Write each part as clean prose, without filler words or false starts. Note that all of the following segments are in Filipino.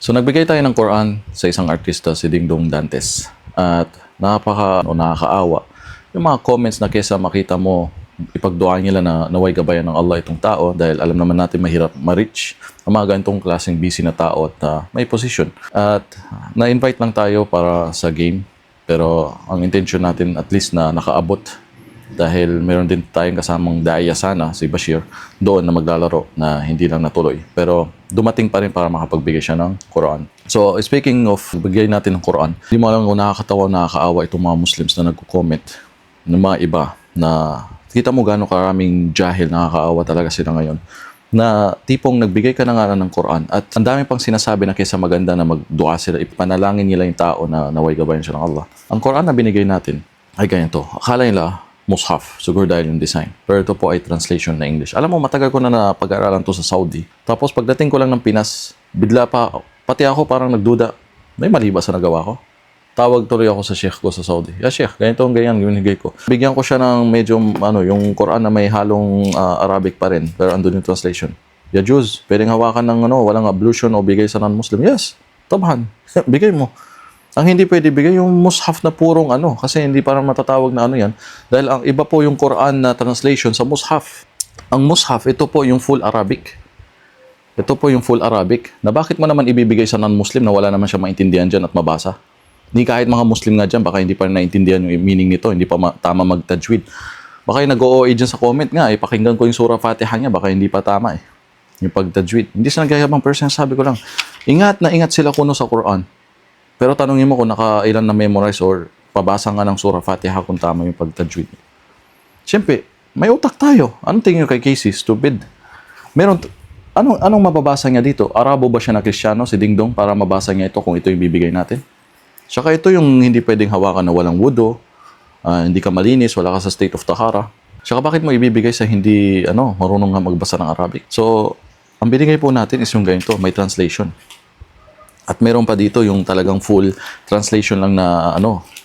So nagbigay tayo ng Quran sa isang artista, si Dingdong Dantes. At nakakaawa yung mga comments na kesa makita mo, ipagduaan nila na naway gabayan ng Allah itong tao dahil alam naman natin mahirap ma-reach ang mga ganitong klaseng busy na tao at may position. At na-invite lang tayo para sa game, pero ang intention natin at least na nakaabot dahil meron din tayong kasamang daya sana, si Bashir, doon na maglalaro na hindi lang natuloy. Pero dumating pa rin para makapagbigay siya ng Quran. So, speaking of bigay natin ng Quran, hindi mo alam kung nakakatawa, nakakaawa itong mga Muslims na nagko-comment ng mga iba na kita mo gano'ng karaming jahil, nakakaawa talaga sila ngayon. Na tipong nagbigay ka na nga ng Quran at ang dami pang sinasabi na kaysa maganda na magdua sila, ipanalangin nila yung tao na naway gabayan siya ng Allah. Ang Quran na binigay natin ay ganito. Akala nila mushaf, siguro dahil yung design. Pero ito po ay translation na English. Alam mo, matagal ko na napag-aralan to sa Saudi. Tapos pagdating ko lang ng Pinas, bigla pa, pati ako parang nagduda, may mali ba sa nagawa ko? Tawag tuloy ako sa sheikh ko sa Saudi. Ya sheikh, ganito ang ganyan, binigay ko. Bigyan ko siya ng medyo, yung Quran na may halong Arabic pa rin, pero andun yung translation. Ya Juz, pwedeng hawakan ng walang ablution o bigay sa non-Muslim. Yes, tabhan, bigay mo. Ang hindi pwede bigay yung mushaf na purong kasi hindi parang matatawag na yan. Dahil ang iba po yung Quran na translation sa mushaf. Ang mushaf, ito po yung full Arabic. Ito po yung full Arabic. Na bakit mo naman ibibigay sa non-Muslim na wala naman siya maintindihan dyan at mabasa? Hindi kahit mga Muslim nga dyan, baka hindi pa rin naintindihan yung meaning nito, hindi pa tama mag-tajwid. Baka yung nag-OA dyan sa comment nga, pakinggan ko yung surah Fatiha niya, baka hindi pa tama yung pag-tajwid. Hindi sila nagayabang person, sabi ko lang, ingat na ingat sila kuno sa Quran. Pero tanungin mo kung nakailan na memorize or pabasa nga ng surah Fatiha kung tama yung pag-tajwid. Siyempre, may utak tayo. Anong tingin nyo kay Casey? Stupid. Anong mababasa niya dito? Arabo ba siya na Kristiyano, si Dingdong, para mabasa niya ito kung ito yung bibigay natin? Saka ito yung hindi pwedeng hawakan na walang wudo, hindi ka malinis, wala ka sa state of tahara. Saka bakit mo ibibigay sa hindi marunong nga magbasa ng Arabic? So, ang binigay po natin is yung ganito, may translation. At meron pa dito yung talagang full translation lang na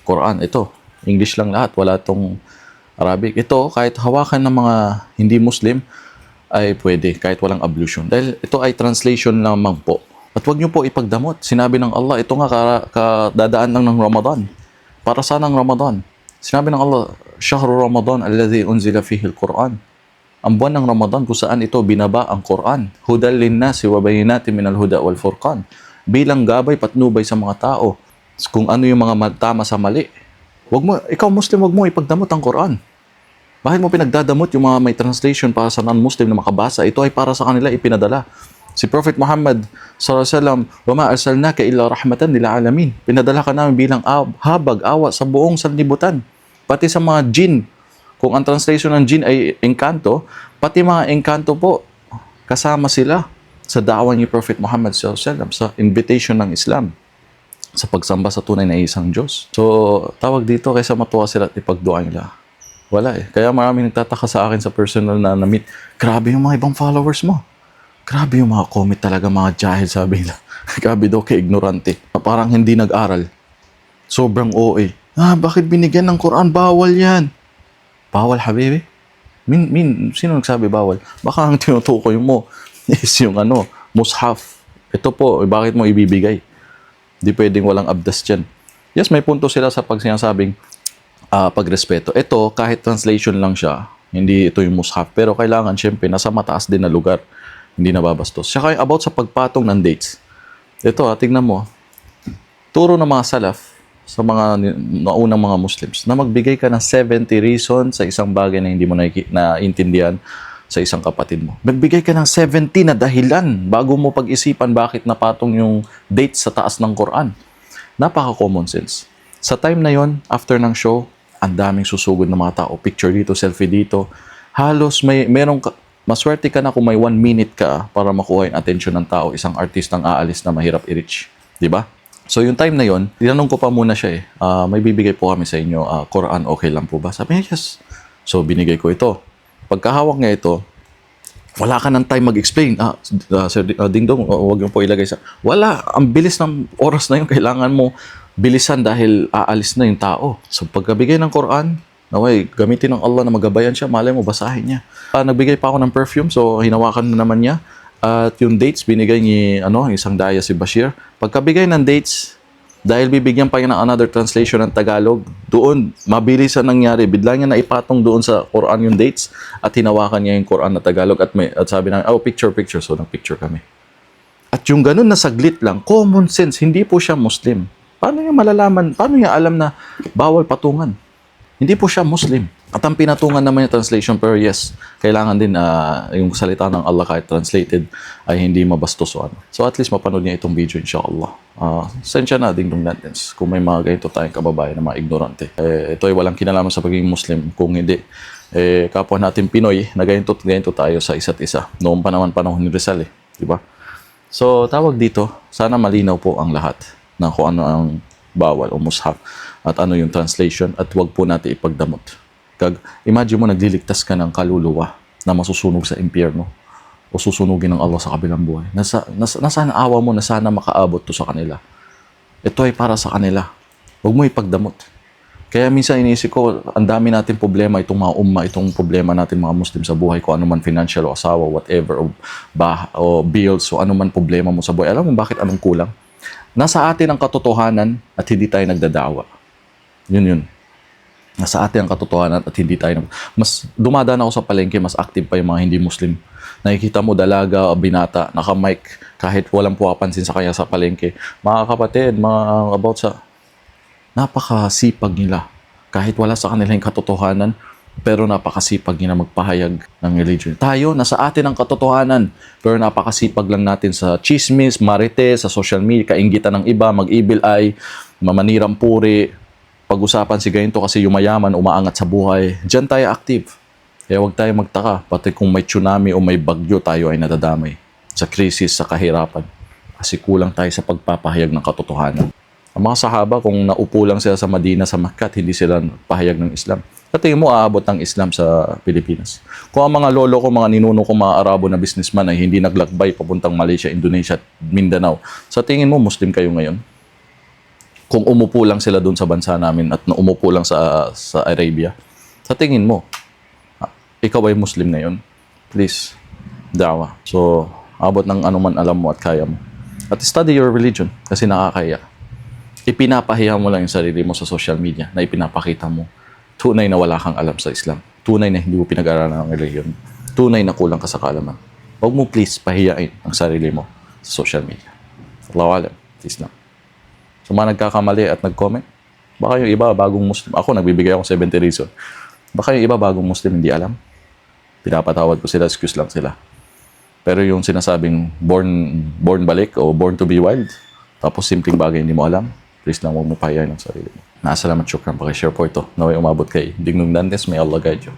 Quran. Ito, English lang lahat, wala tong Arabic. Ito, kahit hawakan ng mga hindi Muslim, ay pwede, kahit walang ablution. Dahil ito ay translation lamang po. At huwag nyo po ipagdamot. Sinabi ng Allah, ito nga kadadaan lang ng Ramadan. Para saan ang Ramadan? Sinabi ng Allah, Shahru Ramadan alladhi unzila fihi al-Quran. Ang buwan ng Ramadan kung saan ito binaba ang Quran. Hudal linnasi wa bayinatin minal huda wal furqan. Bilang gabay patnubay sa mga tao kung ano yung mga tama sa mali. Ikaw Muslim, wag mo ipagdamot ang Quran. Bakit mo pinagdadamot yung mga may translation para sa non-Muslim na makabasa? Ito ay para sa kanila ipinadala. Si Prophet Muhammad sallallahu alaihi wasallam, "Wa ma arsalnaka illa rahmatan lil alamin." Pinadala ka namin bilang habag awa sa buong sanlibutan. Pati sa mga jinn. Kung ang translation ng jinn ay engkanto, pati mga engkanto po kasama sila sa da'wa ni Prophet Muhammad sallallahu alaihi wasallam, sa invitation ng Islam, sa pagsamba sa tunay na isang Diyos. So, tawag dito kaysa matuwa sila at ipagduan nila. Wala Kaya maraming nagtataka sa akin sa personal na na-meet. Grabe yung mga ibang followers mo. Grabe yung mga comment talaga, mga jahil sabi nila. Grabe daw kay ignorante. Parang hindi nag-aral. Sobrang OA. Bakit binigyan ng Quran? Bawal yan. Bawal, habibi? Sino nagsabi bawal? Baka ang tinutukoy mo is yung mushaf. Ito po, bakit mo ibibigay? Hindi pwedeng walang abdas dyan. Yes, may punto sila sa pagsinasabing pagrespeto. Ito, kahit translation lang siya, hindi ito yung mushaf. Pero kailangan, syempre, nasa mataas din na lugar. Hindi nababastos. Saka about sa pagpatong ng dates. Ito, tingnan mo. Turo ng mga salaf sa mga naunang mga Muslims na magbigay ka ng 70 reasons sa isang bagay na hindi mo naintindihan sa isang kapatid mo. Magbigay ka ng 70 na dahilan bago mo pag-isipan bakit napatong yung dates sa taas ng Quran. Napaka-common sense. Sa time na yon, after ng show, ang daming susugod ng mga tao. Picture dito, selfie dito. Halos maswerte ka na kung may 1 minute ka para makuha yung attention ng tao, isang artistang aalis na mahirap i-reach. Diba? So yung time na yon, tinanong ko pa muna siya may bibigay po kami sa inyo, Quran, okay lang po ba? Sabi niya, yes. So binigay ko ito. Pagkahawak niya ito, wala ka ng time mag-explain. Sir Dingdong, huwag yung po ilagay sa... Wala, ang bilis ng oras na yun. Kailangan mo bilisan dahil aalis na yung tao. So pagkabigay ng Quran, naway, gamitin ng Allah na magabayan siya, malay mo, basahin niya. Nagbigay pa ako ng perfume, so hinawakan na naman niya. At yung dates, binigay ni isang daya si Bashir. Pagkabigay ng dates, dahil bibigyan pa niya ng another translation ng Tagalog, doon, mabilis ang nangyari. Bigla niya na ipatong doon sa Quran yung dates at hinawakan niya yung Quran na Tagalog at sabi na, picture. So, nag-picture kami. At yung ganun na saglit lang, common sense, hindi po siya Muslim. Paano niya malalaman, paano niya alam na bawal patungan? Hindi po siya Muslim. At ang pinatungan naman yung translation, pero yes, kailangan din yung salita ng Allah kahit translated ay hindi mabastos o ano. So at least mapanood niya itong video, inshallah. Sensya na, Dingdong Dantes, kung may mga ganito tayong kababayan na mga ignorante. Ito ay walang kinalaman sa pagiging Muslim. Kung hindi, kapwa natin Pinoy, na ganito tayo sa isa't isa. Noong panahon ni Rizal, di ba? So tawag dito, sana malinaw po ang lahat na kung ano ang bawal o mushaf at ano yung translation at wag po natin ipagdamot. Imagine mo nagliligtas ka ng kaluluwa na masusunog sa impyerno o susunugin ng Allah sa kabilang buhay. Nasaan awa mo na sana makaabot to sa kanila. Ito ay para sa kanila. Huwag mo ipagdamot. Kaya minsan iniisip ko, ang dami natin problema itong mga itong problema natin mga Muslim sa buhay ko, ano man financial o asawa, whatever, o bills, o ano man problema mo sa buhay. Alam mo bakit anong kulang? Nasa atin ang katotohanan at hindi tayo nagdadawa. Yun. Nasa atin ang katotohanan at hindi tayo mas dumadaan ako sa palengke, mas active pa yung mga hindi Muslim. Nakikita mo dalaga o binata, naka-mic, kahit walang puwapansin sa kanya sa palengke. Mga kapatid, about sa napakasipag nila. Kahit wala sa kanila yung katotohanan, pero napakasipag nila magpahayag ng religion. Tayo, nasa atin ang katotohanan, pero napakasipag lang natin sa chismis, marites, sa social media, kainggitan ng iba, mag-evil eye, mamanirang puri, pag-usapan si ganito kasi yumayaman, umaangat sa buhay. Diyan tayo active. Kaya huwag tayo magtaka, pati kung may tsunami o may bagyo, tayo ay nadadamay sa krisis, sa kahirapan. Kasi kulang tayo sa pagpapahayag ng katotohanan. Ang mga sahaba, kung naupo lang sila sa Madina, sa Makkah, hindi sila pahayag ng Islam. Sa tingin mo, aabot ng Islam sa Pilipinas. Kung ang mga lolo ko, mga ninuno ko, mga Arabo na businessman ay hindi naglakbay papuntang Malaysia, Indonesia, Mindanao, sa tingin mo, Muslim kayo ngayon? Kung umupo lang sila doon sa bansa namin at umupo lang sa Arabia, sa tingin mo, ikaw ay Muslim ngayon? Please, dawa. So, abot ng anuman alam mo at kaya mo. At study your religion kasi nakakaya. Ipinapahiya mo lang yung sarili mo sa social media na ipinapakita mo. Tunay na wala kang alam sa Islam. Tunay na hindi mo pinag-aralan ng religion. Tunay na kulang ka sa kaalaman. Huwag mo please pahiyain ang sarili mo sa social media. Allahu alam. Please lang. So mga nagkakamali at nag-comment, baka yung iba bagong Muslim. Ako nagbibigay ako 70 reason. Baka yung iba bagong Muslim hindi alam. Pinapatawad ko sila, excuse lang sila. Pero yung sinasabing born balik o born to be wild, tapos simpleng bagay hindi mo alam, please lang huwag mo pahiyain ang sarili mo. Salamat, syukran, pakishare po ito. Naway umabot kay Dingdong Dantes, may Allah guide you.